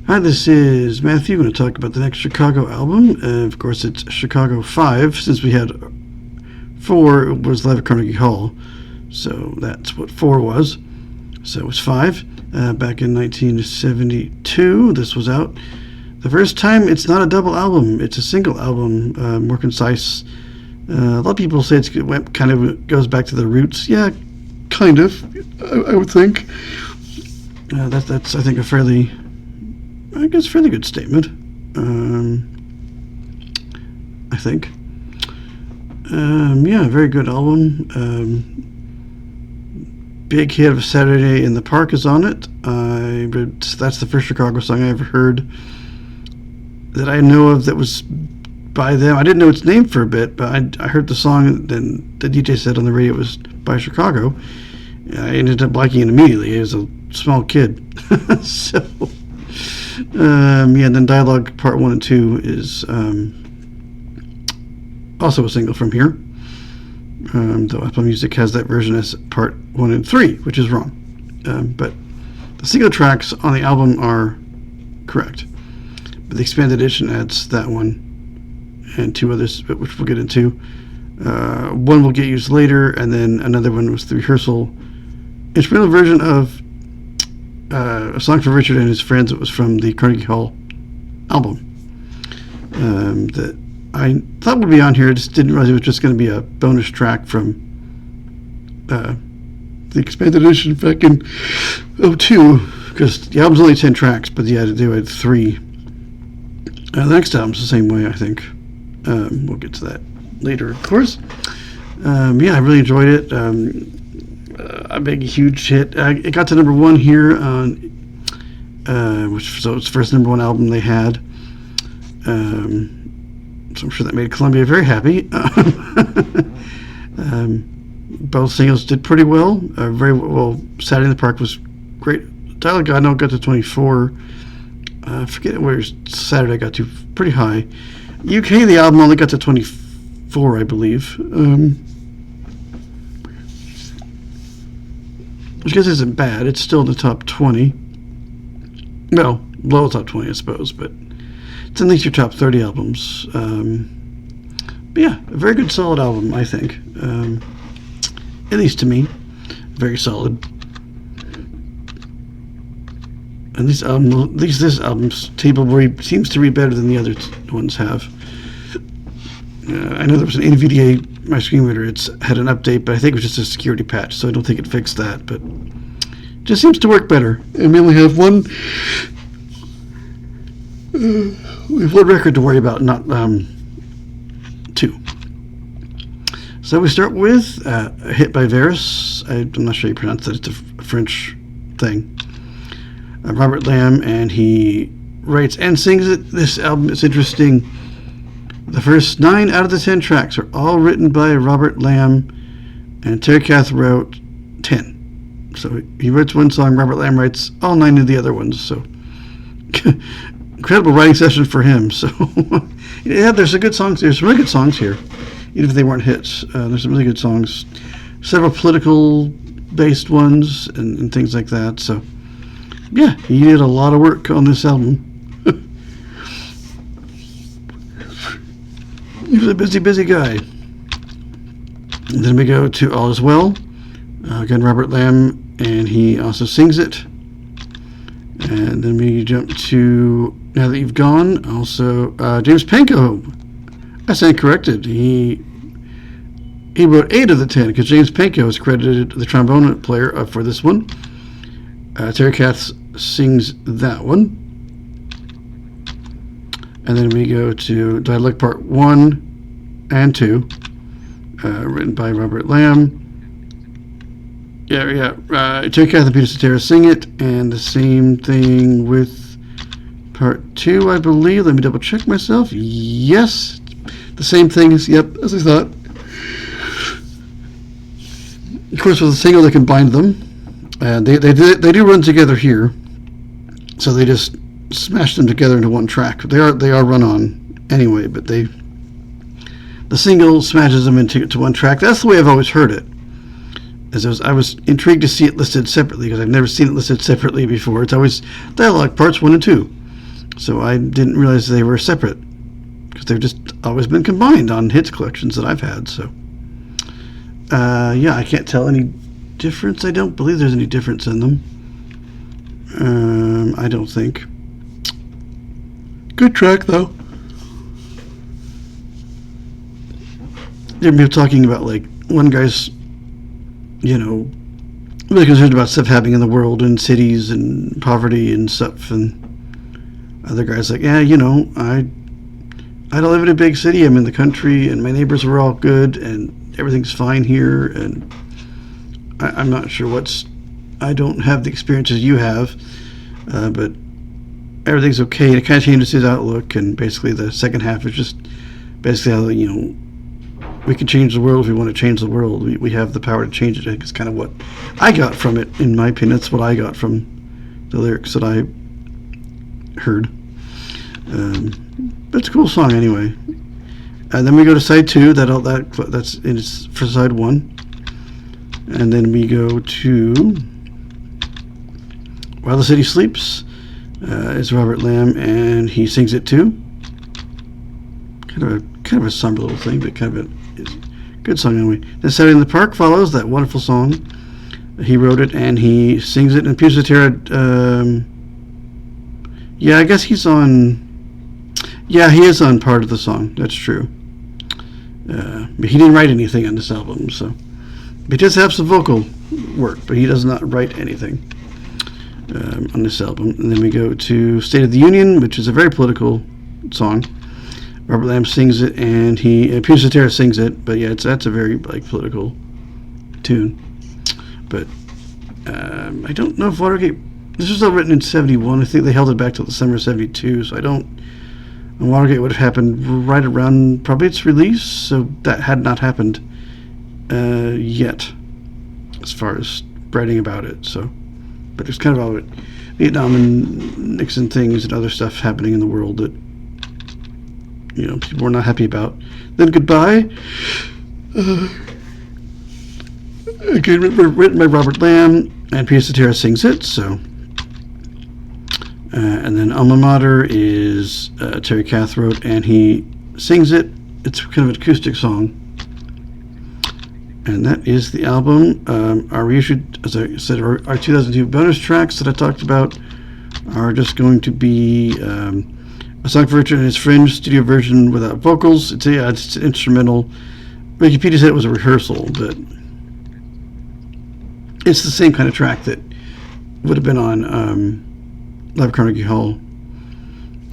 Hi, this is Matthew. I'm going to talk about the next Chicago album. Of course, it's Chicago 5. Since we had 4, it was live at Carnegie Hall. So that's what 4 was. So it was 5. Back in 1972, this was out. The first time it's not a double album, it's a single album, more concise. A lot of people say it kind of goes back to the roots. Yeah, kind of, I would think. That's I think, a fairly good statement. I think. Yeah, very good album. Big hit of Saturday in the Park is on it. That's the first Chicago song I ever heard that I know of that was by them. I didn't know its name for a bit, but I heard the song, and then the DJ said on the radio it was by Chicago. I ended up liking it immediately. I was a small kid. So, and then Dialogue Part 1 and 2 is also a single from here. Though Apple Music has that version as Part 1 and 3, which is wrong. But the single tracks on the album are correct. But the expanded edition adds that one and 2 others, which we'll get into. One will get used later, and then another one was the rehearsal instrumental version of a song for Richard and his friends. It was from the Carnegie Hall album that I thought would be on here. I just didn't realize it was just going to be a bonus track from the expanded edition back in 2002, because the album's only 10 tracks, but yeah, they had 3. The next album's the same way, I think. We'll get to that later, of course. Yeah, I really enjoyed it. A big, huge hit. It got to number 1 here, so it's the first number 1 album they had. So I'm sure that made Columbia very happy. Both singles did pretty well. Very well. Saturday in the Park was great. Dialogue I know got to 24. I forget where Saturday got to. Pretty high. UK, the album only got to 24, I believe. Which I guess isn't bad. It's still in the top 20. Well, low top 20, I suppose, but it's at least your top 30 albums. But yeah, a very good, solid album, I think. At least to me. Very solid. And this album's table seems to read better than the other ones have. I know there was an NVDA, my screen reader, it's had an update, but I think it was just a security patch, so I don't think it fixed that. But it just seems to work better. And we only have one record to worry about, not 2. So we start with a hit by Varus. I'm not sure you pronounce that. It's a French thing. Robert Lamb, and he writes and sings it. This album is interesting. The first 9 out of the 10 tracks are all written by Robert Lamb, and Terry Kath wrote 10. So he writes one song, Robert Lamb writes all 9 of the other ones. So incredible writing session for him. So yeah, there's some good songs. There's some really good songs here, even if they weren't hits. There's some really good songs, several political-based ones and things like that. So yeah, he did a lot of work on this album. He was a busy guy. And then we go to All Is Well. Again, Robert Lamb, and he also sings it. And then we jump to Now That You've Gone. Also, James Pankow. I stand corrected. He wrote 8 of the 10, because James Pankow is credited the trombone player for this one. Terry Kath sings that one. And then we go to Dialogue Part 1 and 2, written by Robert Lamb. Terry Kath and Peter Cetera sing it, and the same thing with Part 2, I believe. Let me double check myself. Yes, the same thing as I thought. Of course, with a single, they combined them. And they do run together here, so they just smash them together into one track. They are run on anyway, but the single smashes them into one track. That's the way I've always heard it. I was intrigued to see it listed separately, because I've never seen it listed separately before. It's always Dialogue Parts 1 and 2. So I didn't realize they were separate, because they've just always been combined on hits collections that I've had. So yeah, I can't tell any difference. I don't believe there's any difference in them. I don't think. Good track though. They're talking about, like, one guy's, really concerned about stuff happening in the world and cities and poverty and stuff, and other guys like, yeah, I don't live in a big city. I'm in the country, and my neighbors are all good, and everything's fine here, and I'm not sure I don't have the experiences you have, but everything's okay. And it kind of changes his outlook, and basically the second half is just basically how, we can change the world if we want to change the world. We have the power to change it. It's kind of what I got from it, in my opinion. That's what I got from the lyrics that I heard. But it's a cool song anyway. And then we go to side 2. That's it's for side 1. And then we go to While the City Sleeps. It's Robert Lamb, and he sings it too. Kind of a somber little thing, but kind of a good song anyway. Then Saturday in the Park follows, that wonderful song. He wrote it and he sings it. And Pius Cetera, yeah, I guess he's on. Yeah, he is on part of the song. That's true. But he didn't write anything on this album, so he does have some vocal work, but he does not write anything on this album. And then we go to State of the Union, which is a very political song. Robert Lamb sings it, and Pius Cetera sings it. But yeah, that's a very, like, political tune. But I don't know if Watergate. This was all written in '71. I think they held it back till the summer of '72. So I don't. And Watergate would have happened right around probably its release. So that had not happened yet, as far as writing about it. So, but there's kind of all Vietnam and Nixon things and other stuff happening in the world that, people were not happy about. Then Goodbye, again written by Robert Lamb, and Pius Cetera sings it. So, and then Alma Mater is Terry Kath wrote, and he sings it. It's kind of an acoustic song, and that is the album. Our reissued, as I said, our 2002 bonus tracks that I talked about are just going to be A Song for Richard and His Fringe studio version without vocals. It's instrumental. Wikipedia said it was a rehearsal, but it's the same kind of track that would have been on Live Carnegie Hall.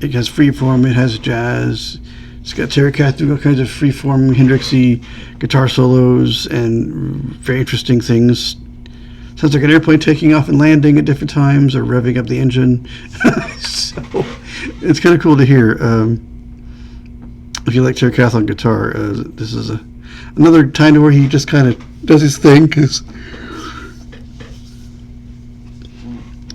It has freeform, it has jazz. It's got Terry Kath doing all kinds of freeform, Hendrixy guitar solos and very interesting things. Sounds like an airplane taking off and landing at different times, or revving up the engine. So it's kind of cool to hear. If you like Terry Kath on guitar, this is another time where he just kind of does his thing. Cause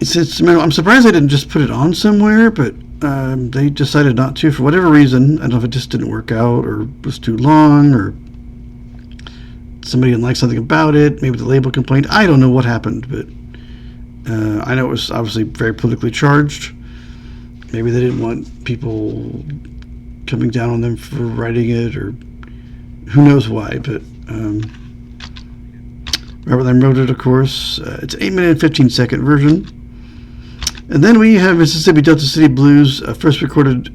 I'm surprised they didn't just put it on somewhere, but they decided not to for whatever reason. I don't know if it just didn't work out, or was too long, or somebody didn't like something about it. Maybe the label complained. I don't know what happened, but I know it was obviously very politically charged. Maybe they didn't want people coming down on them for writing it, or who knows why. But Robert Lamb wrote it, of course. It's an 8-minute and 15-second version. And then we have Mississippi Delta City Blues, first recorded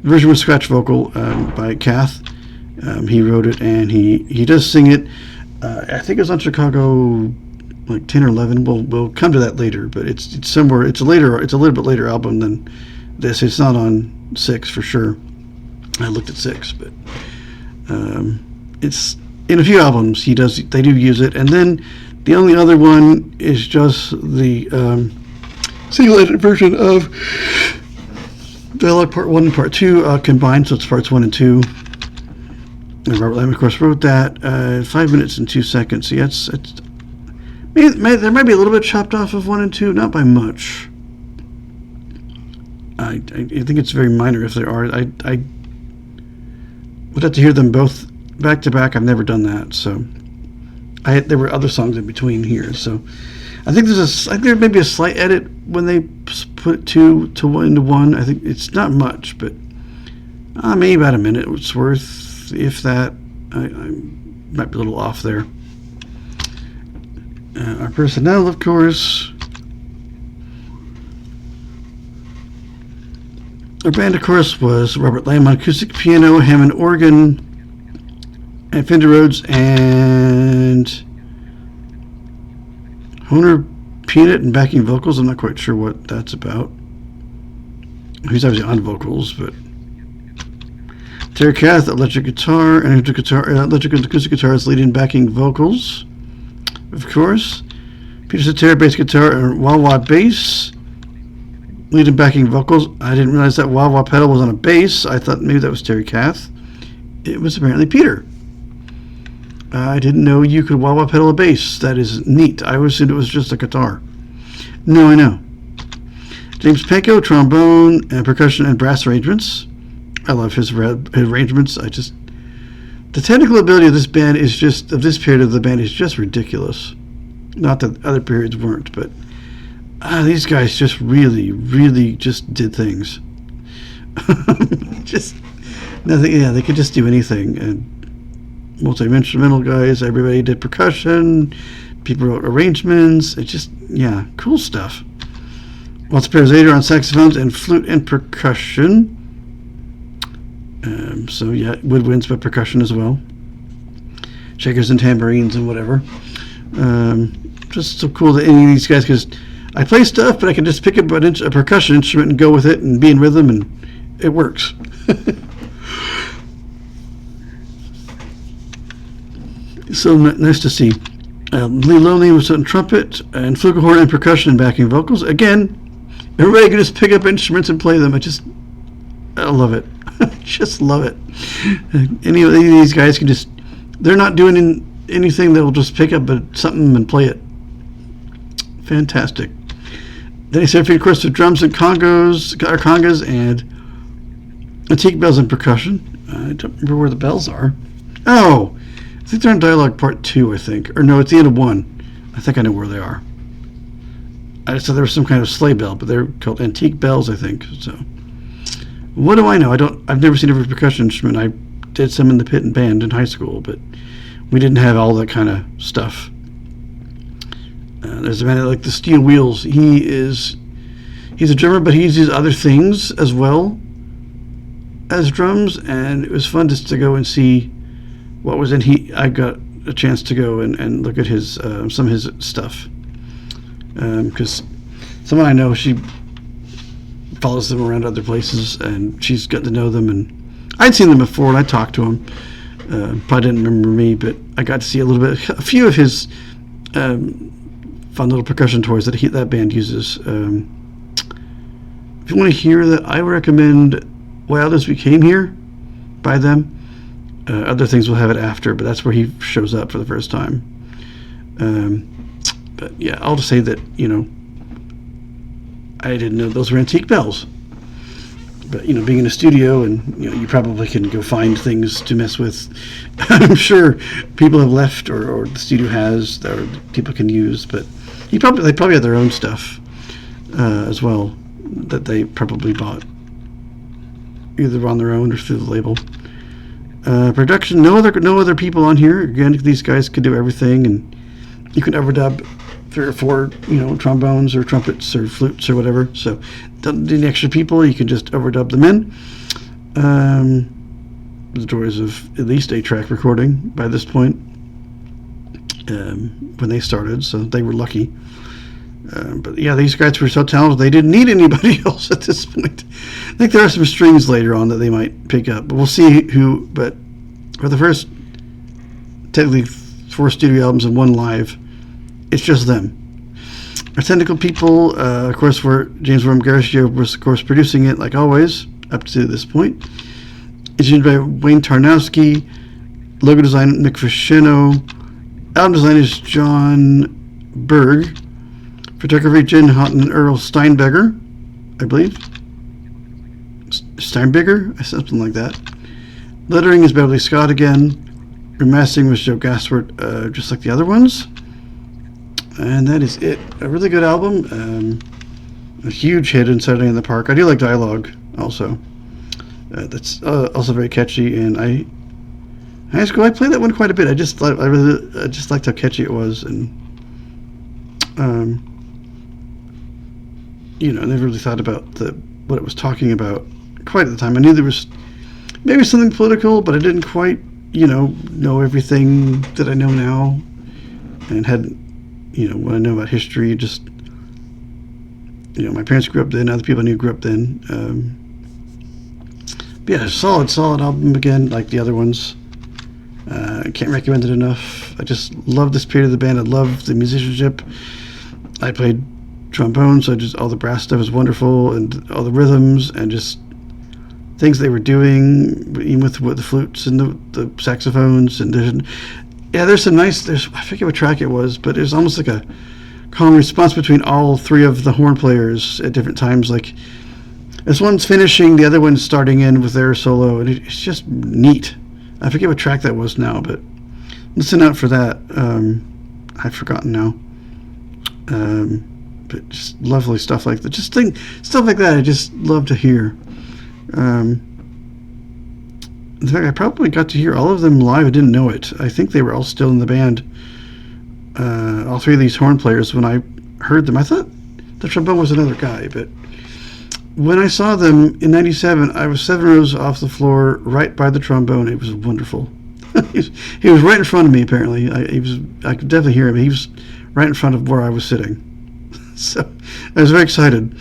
version with scratch vocal by Kath. He wrote it, and he does sing it. I think it was on Chicago, like 10 or 11. We'll come to that later, but it's somewhere. It's a little bit later album than this. It's not on 6 for sure. I looked at 6, but it's in a few albums. They do use it, and then the only other one is just the single-edited version of Dialogue Part 1 and Part 2 combined, so it's Parts 1 and 2. And Robert Lamb, of course, wrote that. 5 minutes and 2 seconds. Yeah, there might be a little bit chopped off of 1 and 2, not by much. I think it's very minor if there are. I would have to hear them both back to back. I've never done that, so there were other songs in between here. So I think there may be a slight edit when they put two to one into one. I think it's not much, but maybe about a minute it's worth, if that. I might be a little off there. Our personnel, of course. Our band, of course, was Robert Lamb on acoustic piano, Hammond organ, and Fender Rhodes, and Honer Peanut and backing vocals. I'm not quite sure what that's about. He's obviously on vocals, but Terry Kath, electric guitar, and electric and acoustic guitars, leading backing vocals, of course. Peter Cetera, bass guitar, and wah wah bass, leading backing vocals. I didn't realize that wah wah pedal was on a bass. I thought maybe that was Terry Kath. It was apparently Peter. I didn't know you could wah wah pedal a bass. That is neat. I always assumed it was just a guitar. No, I know. James Pankow, trombone and percussion and brass arrangements. I love his arrangements. The technical ability of this band of this period of the band is just ridiculous. Not that other periods weren't, but these guys just really, really just did things. Just nothing. Yeah, they could just do anything. And multi-instrumental guys, everybody did percussion. People wrote arrangements. It's just, yeah, cool stuff. Walter Perezader on saxophones and flute and percussion. So yeah, woodwinds, but percussion as well. Shakers and tambourines and whatever. Just so cool that any of these guys, because I play stuff, but I can just pick up a percussion instrument and go with it and be in rhythm, and it works. So nice to see. Lee Loney was on trumpet and flugelhorn and percussion and backing vocals. Again, everybody can just pick up instruments and play them. I love it. Just love it. Any of these guys can they're not doing anything, they'll just pick up something and play it. Fantastic. Then he said, of course, the drums and congas and antique bells and percussion. I don't remember where the bells are. Oh, I think they're in Dialogue Part 2, I think. Or no, it's the end of 1. I think I know where they are. I said there was some kind of sleigh bell, but they're called antique bells, I think. So, what do I know? I've never seen a percussion instrument. I did some in the pit and band in high school, but we didn't have all that kind of stuff. There's a man like the Steel Wheels. He's a drummer, but he uses other things as well as drums, and it was fun just to go and see what was in. I got a chance to go and look at his some of his stuff, because someone I know, she follows them around other places, and she's gotten to know them, and I'd seen them before, and I talked to him. Probably didn't remember me, but I got to see a few of his fun little percussion toys that band uses. If you want to hear that, I recommend Wild As We Came Here by them. Other things will have it after, but that's where he shows up for the first time. But yeah, I'll just say that, I didn't know those were antique bells. But, being in a studio, and, you probably can go find things to mess with. I'm sure people have left, or the studio has, or people can use, but they probably have their own stuff as well that they probably bought, either on their own or through the label. Production, no other people on here. Again, these guys could do everything, and you can overdub 3 or 4, trombones or trumpets or flutes or whatever. So, don't need extra people. You can just overdub them in. The joys of at least 8-track recording by this point when they started, so they were lucky. But yeah, these guys were so talented, they didn't need anybody else at this point. I think there are some strings later on that they might pick up, but we'll see who. But for the first, technically, 4 studio albums and 1 live, it's just them. Our technical people, of course, were James Worm Garcia was, of course, producing it, like always, up to this point. Engineered by Wayne Tarnowski. Logo design, Mick Fascino. Album design is John Berg. Photography, Jen Houghton and Earl Steinberger, I believe. Steinberger? Something like that. Lettering is Beverly Scott again. Remastering was Joe Gaspard, just like the other ones. And that is it. A really good album. A huge hit in Saturday in the Park. I do like Dialogue also. That's also very catchy. And high school, I played that one quite a bit. I just liked how catchy it was, and I never really thought about what it was talking about quite at the time. I knew there was maybe something political, but I didn't quite know everything that I know now, and hadn't what I know about history. Just my parents grew up then, other people I knew grew up then. But yeah, solid album again, like the other ones. I can't recommend it enough. I just love the spirit of the band. I love the musicianship. I played trombone, so just all the brass stuff is wonderful, and all the rhythms and just things they were doing, even with the flutes and the saxophones. And there's some nice. I forget what track it was, but it was almost like a calm response between all three of the horn players at different times. Like this one's finishing, the other one's starting in with their solo, and it's just neat. I forget what track that was now, but listen out for that. I've forgotten now. But just lovely stuff like that. Stuff like that I just love to hear. In fact, I probably got to hear all of them live. I didn't know it. I think they were all still in the band. All three of these horn players, when I heard them, I thought the trombone was another guy, but when I saw them in '97, I was 7 rows off the floor, right by the trombone. It was wonderful. He was right in front of me. Apparently, I could definitely hear him. He was right in front of where I was sitting. So I was very excited.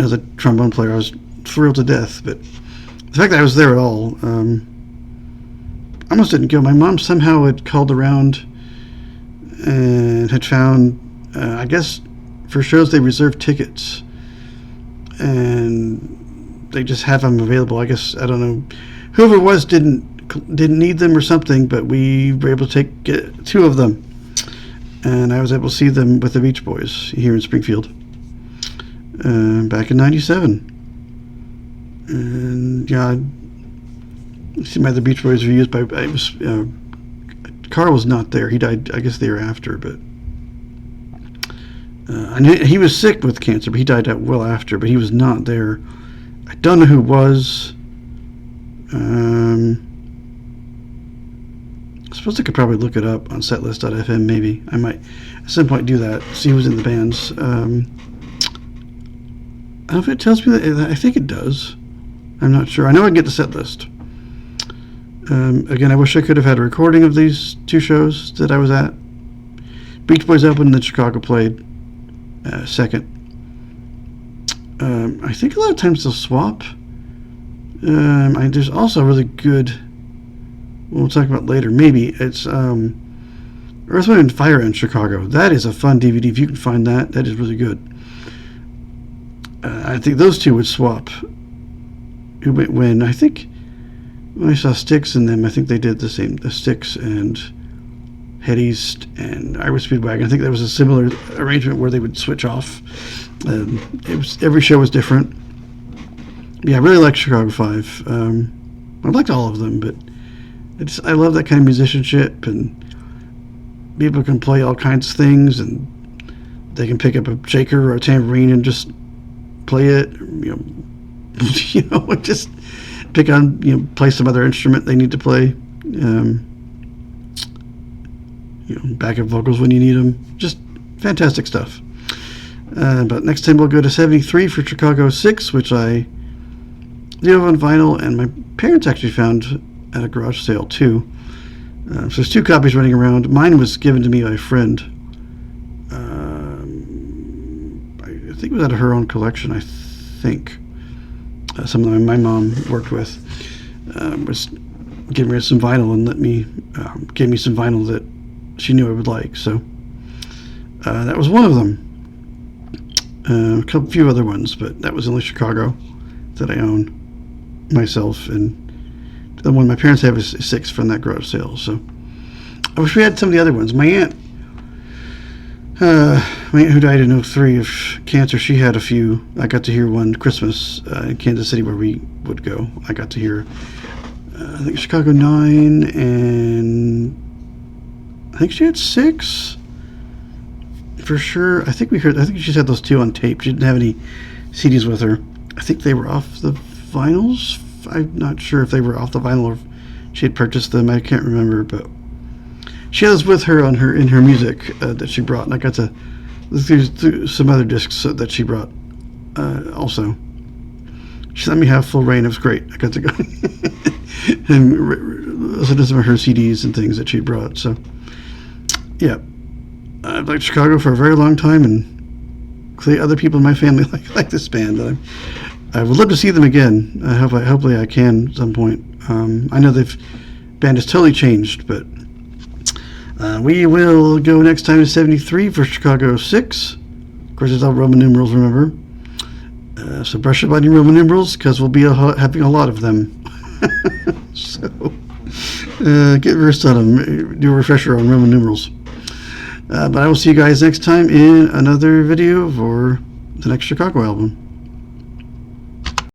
As a trombone player, I was thrilled to death. But the fact that I was there at all, I almost didn't go. My mom somehow had called around and had found, I guess, for shows they reserved tickets, and they just have them available. I guess, I don't know, whoever it was didn't need them or something, but we were able to get 2 of them, and I was able to see them with the Beach Boys here in Springfield back in '97. And yeah, I see my the Beach Boys reviews, but Carl was not there. He died, I guess, the year after, but I knew he was sick with cancer, but he died out well after, but he was not there. I don't know who it was. I suppose I could probably look it up on setlist.fm, maybe. I might at some point do that, see who's in the bands. I don't know if it tells me that. I think it does. I'm not sure. I know I can get the set list. Again, I wish I could have had a recording of these 2 shows that I was at. Beach Boys opened and then Chicago played second. I think a lot of times they'll swap. There's also really good, we'll talk about later, maybe, it's Earth, Wind & Fire in Chicago. That is a fun DVD. If you can find that, that is really good. I think those 2 would swap. When I saw Styx in them, I think they did the same. The Styx and Head East and Iowa Speedwagon. I think that was a similar arrangement where they would switch off. Every show was different. Yeah, I really like Chicago 5. I liked all of them, but I love that kind of musicianship, and people can play all kinds of things, and they can pick up a shaker or a tambourine and just play it. Just pick on, play some other instrument they need to play. Backup vocals when you need them. Just fantastic stuff. But next time we'll go to 73 for Chicago 6, which I do have on vinyl, and my parents actually found at a garage sale too. So there's 2 copies running around. Mine was given to me by a friend. I think it was out of her own collection, I think. Someone that my mom worked with was giving me some vinyl and gave me some vinyl that she knew I would like. So that was one of them. A few other ones, but that was only Chicago that I own myself, and the one my parents have is 6 from that garage sale. So I wish we had some of the other ones. My aunt who died in '03 of cancer, she had a few. I got to hear one Christmas in Kansas City where we would go. I got to hear I think Chicago 9 and I think she had 6 for sure. I think she just had those 2 on tape. She didn't have any CDs with her. I think they were off the vinyls. I'm not sure if they were off the vinyl or if she had purchased them. I can't remember, but she has with her in her music that she brought. And I got to look through some other discs that she brought also. She let me have full reign. It was great. I got to go and listen to some of her CDs and things that she brought. So, yeah. I've liked Chicago for a very long time, and clearly other people in my family like this band. I would love to see them again. Hopefully I can at some point. I know the band has totally changed, but we will go next time to 73 for Chicago 6. Of course, it's all Roman numerals, remember. So brush up on your Roman numerals, because we'll be having a lot of them. So get versed on them. Do a refresher on Roman numerals. But I will see you guys next time in another video for the next Chicago album.